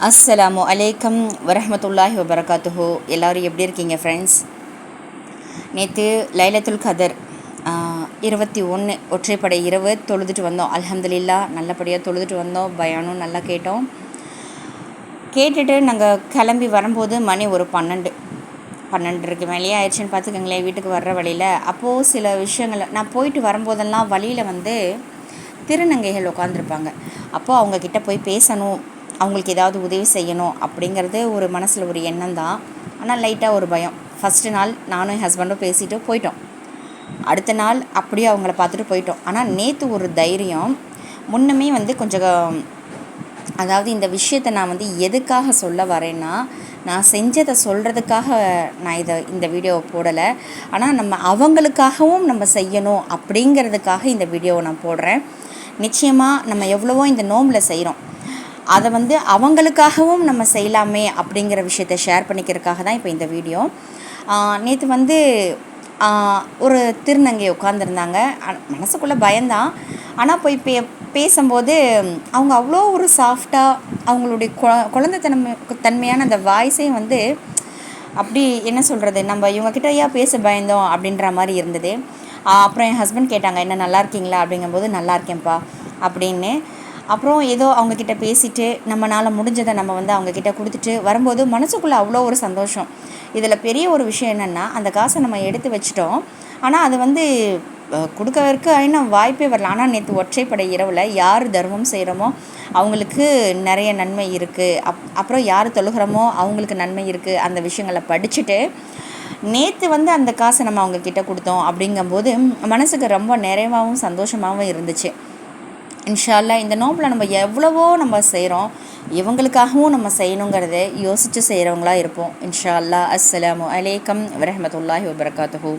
அஸ்ஸலாமு அலைக்கும் வரஹ்மத்துல்லாஹி வபரகாத்துஹு. எல்லோரும் எப்படி இருக்கீங்க ஃப்ரெண்ட்ஸ்? நேற்று லைலத்துல் கதர் 21 ஒற்றைப்படை இரவு தொழுதுட்டு வந்தோம். அல்ஹம்துலில்லாஹ் நல்லபடியாக தொழுதுட்டு வந்தோம். பயானும் நல்லா கேட்டோம். கேட்டுட்டு நாங்கள் கிளம்பி வரும்போது மணி ஒரு 12:30 மேலேயே ஆயிடுச்சுன்னு பார்த்துக்கோங்களேன். வீட்டுக்கு வர்ற வழியில் அப்போது சில விஷயங்கள் நான் போயிட்டு வரும்போதெல்லாம் வழியில் திருநங்கைகள் உட்காந்துருப்பாங்க. அப்போது அவங்கக்கிட்ட போய் பேசணும், அவங்களுக்கு ஏதாவது உதவி செய்யணும் அப்படிங்கிறது ஒரு மனசில் ஒரு எண்ணம் தான். ஆனால் லைட்டாக ஒரு பயம். ஃபஸ்ட்டு நாள் நானும் என் ஹஸ்பண்டும் பேசிட்டு போயிட்டோம். அடுத்த நாள் அப்படியே அவங்கள பார்த்துட்டு போயிட்டோம். ஆனால் நேற்று ஒரு தைரியம். முன்னமே கொஞ்சம், அதாவது இந்த விஷயத்தை நான் எதுக்காக சொல்ல வரேன்னா, நான் செஞ்சதை சொல்கிறதுக்காக நான் இந்த வீடியோவை போடலை. ஆனால் நம்ம அவங்களுக்காகவும் நம்ம செய்யணும் அப்படிங்கிறதுக்காக இந்த வீடியோவை நான் போடுறேன். நிச்சயமாக நம்ம எவ்வளவோ இந்த நோம்பில் செய்கிறோம், அதை அவங்களுக்காகவும் நம்ம செய்யலாமே அப்படிங்கிற விஷயத்தை ஷேர் பண்ணிக்கிறதுக்காக தான் இப்போ இந்த வீடியோ. நேற்று ஒரு திருநங்கை உட்காந்துருந்தாங்க. மனசுக்குள்ளே பயந்தான். ஆனால் போய் பேசும்போது அவங்க அவ்வளோ ஒரு சாஃப்டாக அவங்களுடைய குழந்தைத்தன்மையான அந்த வாய்ஸே அப்படி என்ன சொல்கிறது, நம்ம இவங்கக்கிட்டயா பேச பயந்தோம் அப்படின்ற மாதிரி இருந்தது. அப்புறம் என் ஹஸ்பண்ட் கேட்டாங்க, என்ன நல்லா இருக்கீங்களா அப்படிங்கும்போது நல்லா இருக்கேன்ப்பா அப்படின்னு. அப்புறம் ஏதோ அவங்கக்கிட்ட பேசிவிட்டு நம்மளால் முடிஞ்சதை நம்ம அவங்கக்கிட்ட கொடுத்துட்டு வரும்போது மனசுக்குள்ளே அவ்வளோ ஒரு சந்தோஷம். இதில் பெரிய ஒரு விஷயம் என்னென்னா, அந்த காசை நம்ம எடுத்து வச்சிட்டோம். ஆனால் அது கொடுக்கறதுக்கு இன்னும் வாய்ப்பே வரல. ஆனால் நேற்று ஒற்றைப்படை இரவில் யார் தர்மம் செய்கிறோமோ அவங்களுக்கு நிறைய நன்மை இருக்குது. அப்புறம் யார் தொழுகிறோமோ அவங்களுக்கு நன்மை இருக்குது. அந்த விஷயங்களை படிச்சுட்டு நேற்று அந்த காசை நம்ம அவங்கக்கிட்ட கொடுத்தோம். அப்படிங்கும்போது மனசுக்கு ரொம்ப நிறைவாகவும் சந்தோஷமாகவும் இருந்துச்சு. இன்ஷா அல்லாஹ் இந்த நோம்பில் நம்ம எவ்வளவோ நம்ம செய்கிறோம், இவங்களுக்காகவும் நம்ம செய்யணுங்கிறத யோசித்து செய்கிறவங்களா இருப்போம். இன்ஷா அல்லாஹ். அஸ்ஸலாமு அலைக்கும் வரஹ்மத்துல்லாஹி வபரகாத்துஹு.